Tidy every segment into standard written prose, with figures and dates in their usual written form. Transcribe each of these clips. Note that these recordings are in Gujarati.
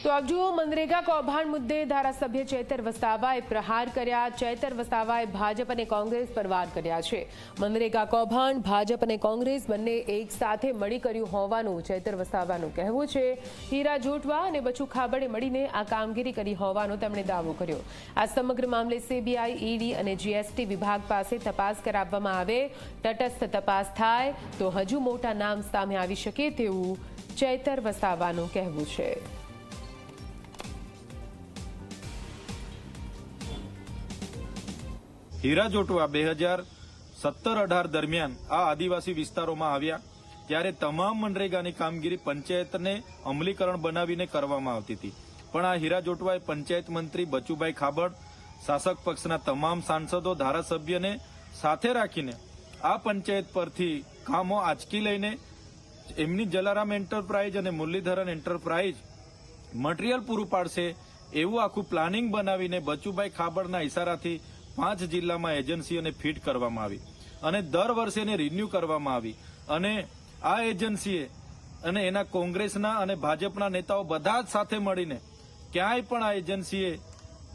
તો આપ જુઓ, મનરેગા કૌભાંડ મુદ્દે ધારાસભ્ય ચૈતર વસાવાએ પ્રહાર કર્યા। ચૈતર વસાવાએ ભાજપ અને કોંગ્રેસ પર વાર કર્યા છે। મનરેગા કૌભાંડ ભાજપ અને કોંગ્રેસ બંને એક સાથે મળી કર્યું હોવાનું ચૈતર વસાવાનું કહેવું છે। હીરા જોટવા અને બચુ ખાબડે મળીને આ કામગીરી કરી હોવાનો તેમણે દાવો કર્યો। આ સમગ્ર મામલે સીબીઆઈ, ઈડી અને જીએસટી વિભાગ પાસે તપાસ કરાવવામાં આવે। તટસ્થ તપાસ થાય તો હજુ મોટા નામ સામે આવી શકે તેવું ચૈતર વસાવાનું કહેવું છે। હીરા જોટવા 2017-18 દરમિયાન આ આદિવાસી વિસ્તારોમાં આવ્યા ત્યારે તમામ મનરેગાની કામગીરી પંચાયતને અમલીકરણ બનાવીને કરવામાં આવતી હતી, પણ આ હીરા જોટવાએ પંચાયત મંત્રી બચુભાઈ ખાબડ, શાસક પક્ષના તમામ સાંસદો, ધારાસભ્યને સાથે રાખીને આ પંચાયત પરથી કામો આંચકી લઈને એમની જલારામ એન્ટરપ્રાઇઝ અને મુરલીધરન એન્ટરપ્રાઇઝ મટીરીયલ પૂરું પાડશે એવું આખું પ્લાનિંગ બનાવીને બચુભાઈ ખાબડના ઇશારાથી 5 જિલ્લામાં એજન્સીઓને ફીટ કરવામાં આવી અને દર વર્ષે એને રિન્યુ કરવામાં આવી। અને આ એજન્સીએ અને એના કોંગ્રેસના અને ભાજપના નેતાઓ બધા જ સાથે મળીને ક્યાંય પણ આ એજન્સીએ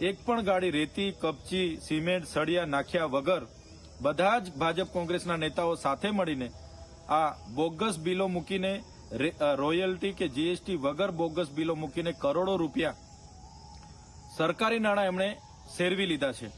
એક પણ ગાડી રેતી, કપચી, સિમેન્ટ, સળિયા નાખ્યા વગર બધા જ ભાજપ કોંગ્રેસના નેતાઓ સાથે મળીને આ બોગસ બિલો મૂકીને રોયલ્ટી કે જીએસટી વગર બોગસ બિલો મૂકીને કરોડો રૂપિયા સરકારી નાણાં એમણે સેરવી લીધા છે।